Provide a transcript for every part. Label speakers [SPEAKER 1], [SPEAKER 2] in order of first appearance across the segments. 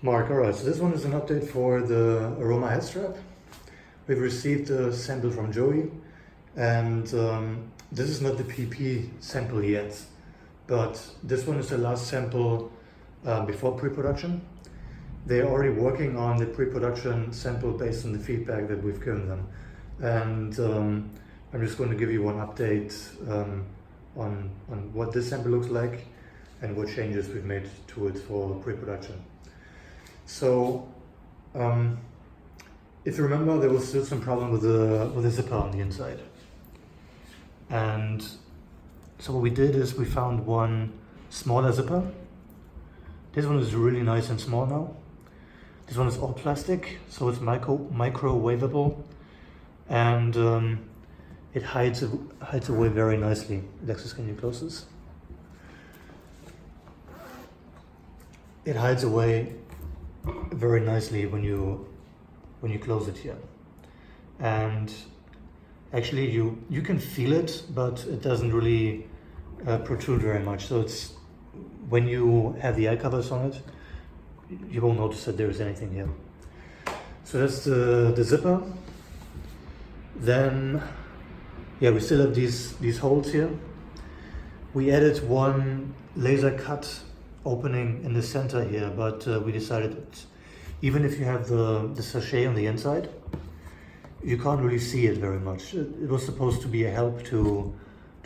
[SPEAKER 1] Mark, alright, so this one is an update for the aroma head strap. We've received a sample from Joey, and this is not the PP sample yet, but this one is the last sample before pre-production. They're already working on the pre-production sample based on the feedback that we've given them. And I'm just going to give you one update on what this sample looks like and what changes we've made to it for pre-production. So, if you remember, there was still some problem with the zipper on the inside. And so what we did is we found one smaller zipper. This one is really nice and small now. This one is all plastic, so it's microwavable, and it hides away very nicely. Alexis, can you close this? It hides away very nicely when you close it here, and actually you can feel it, but it doesn't really protrude very much. So it's when you have the eye covers on it, you won't notice that there is anything here. So that's the zipper. Then yeah, we still have these holes here. We added one laser cut opening in the center here, but we decided that even if you have the sachet on the inside, you can't really see it very much. It was supposed to be a help to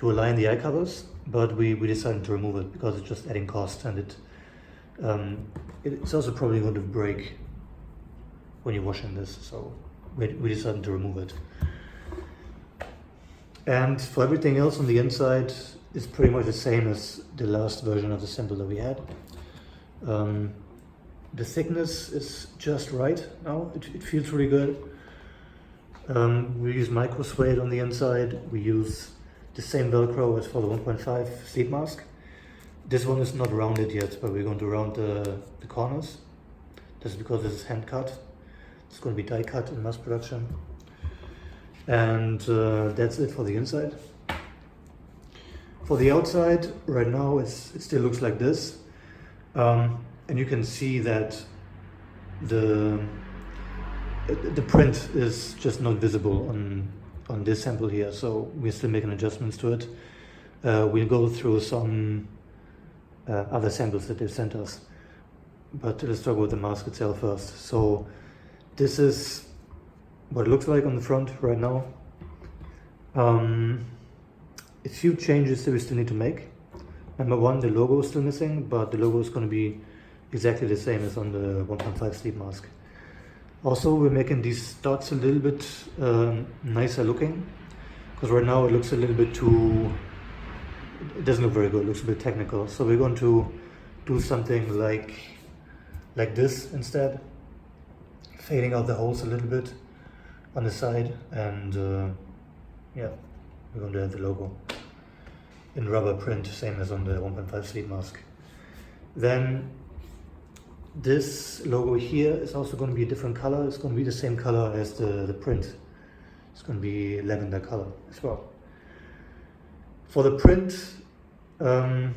[SPEAKER 1] align the eye covers, but we decided to remove it because it's just adding cost, and it's also probably going to break when you're washing this, so we decided to remove it. And for everything else on the inside, it's pretty much the same as the last version of the sample that we had. The thickness is just right now. It feels really good. We use micro suede on the inside. We use the same Velcro as for the 1.5 sleep mask. This one is not rounded yet, but we're going to round the corners. This is because this is hand cut. It's going to be die cut in mass production. And that's it for the inside. For the outside, right now it still looks like this, and you can see that the print is just not visible on this sample here. So we're still making adjustments to it. We'll go through some other samples that they've sent us, but let's talk about the mask itself first. So this is what it looks like on the front right now. A few changes that we still need to make. Number one, the logo is still missing, but the logo is going to be exactly the same as on the 1.5 sleep mask. Also, we're making these dots a little bit nicer looking, because right now it looks a little bit too, it doesn't look very good, it looks a bit technical. So we're going to do something like this instead, fading out the holes a little bit on the side, and yeah, we're going to have the logo in rubber print, same as on the 1.5 sleep mask. Then this logo here is also going to be a different color. It's going to be the same color as the print. It's going to be lavender color as well. For the print, the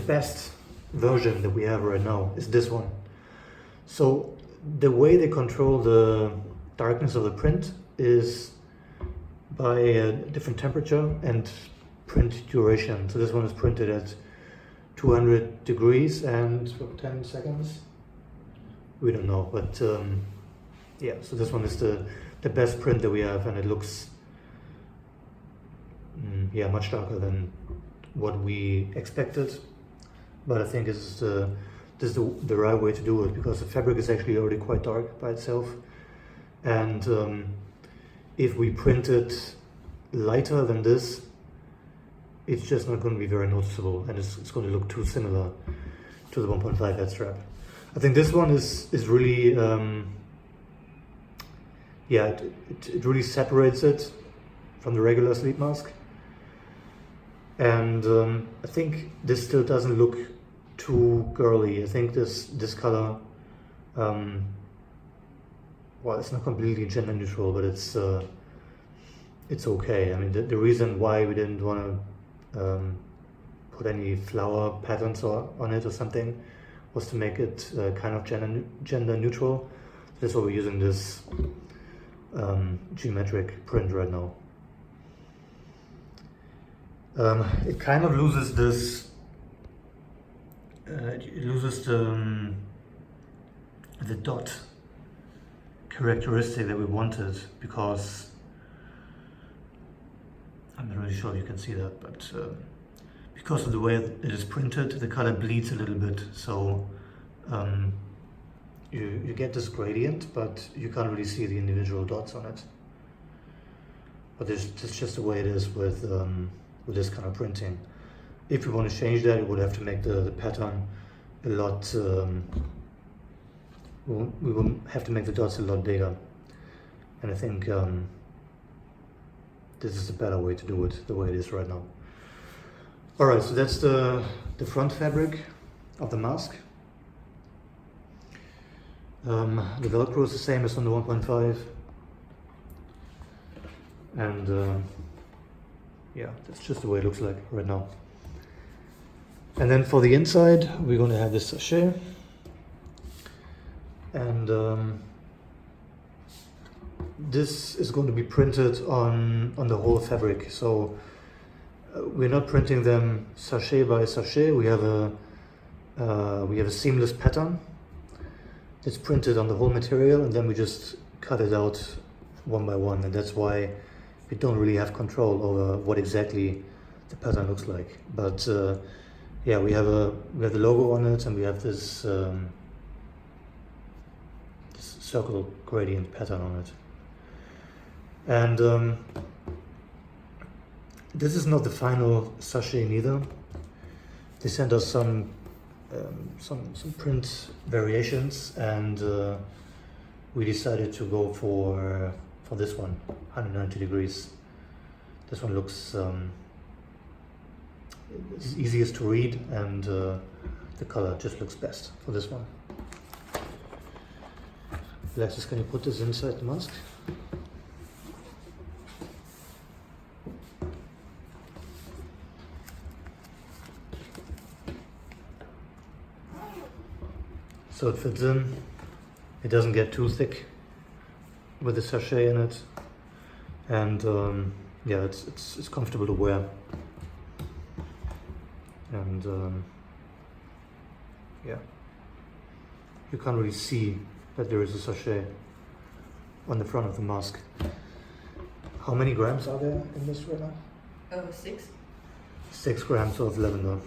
[SPEAKER 1] best version that we have right now is this one. So the way they control the darkness of the print is by a different temperature and print duration. So this one is printed at 200 degrees and for 10 seconds. We don't know, but yeah, so this one is the best print that we have, and it looks yeah, much darker than what we expected. But I think this is the right way to do it, because the fabric is actually already quite dark by itself, and if we print it lighter than this, it's just not going to be very noticeable, and it's going to look too similar to the 1.5 head strap. I think this one is really yeah, it really separates it from the regular sleep mask, and I think this still doesn't look too girly. I think this color, well, it's not completely gender neutral, but it's okay. I mean, the reason why we didn't want to put any flower patterns on it or something was to make it kind of gender neutral. That's why we're using this geometric print right now. It kind of loses this, it loses the dot characteristic that we wanted, because I'm not really sure if you can see that, but because of the way it is printed, the color bleeds a little bit, so you get this gradient, but you can't really see the individual dots on it. But it's just the way it is with this kind of printing. If you want to change that, you would have to make the pattern a lot, we will have to make the dots a lot bigger. And I think this is a better way to do it, the way it is right now. Alright, so that's the front fabric of the mask. The Velcro is the same as on the 1.5. And yeah, that's just the way it looks like right now. And then for the inside, we're going to have this sachet. And this is going to be printed on the whole fabric. So we're not printing them sachet by sachet. We have a seamless pattern. It's printed on the whole material, and then we just cut it out one by one, and that's why we don't really have control over what exactly the pattern looks like. But yeah, we have the logo on it, and we have this, this circle gradient pattern on it. And this is not the final sachet neither. They sent us some print variations, and we decided to go for this one, 190 degrees. This one looks it's easiest to read, and the color just looks best for this one. Alexis, can you put this inside the mask? So it fits in, it doesn't get too thick with the sachet in it, and yeah, it's comfortable to wear, and yeah, you can't really see that there is a sachet on the front of the mask. How many grams are there in this right now?
[SPEAKER 2] 6.
[SPEAKER 1] 6 grams of lavender.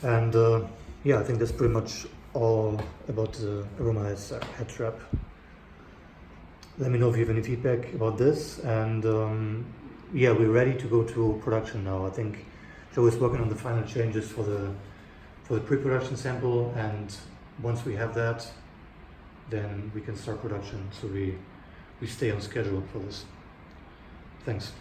[SPEAKER 1] And yeah, I think that's pretty much all about the Aroma head strap. Let me know if you have any feedback about this, and yeah, we're ready to go to production now. I think Joe is working on the final changes for the pre-production sample, and once we have that, then we can start production, so we stay on schedule for this. Thanks.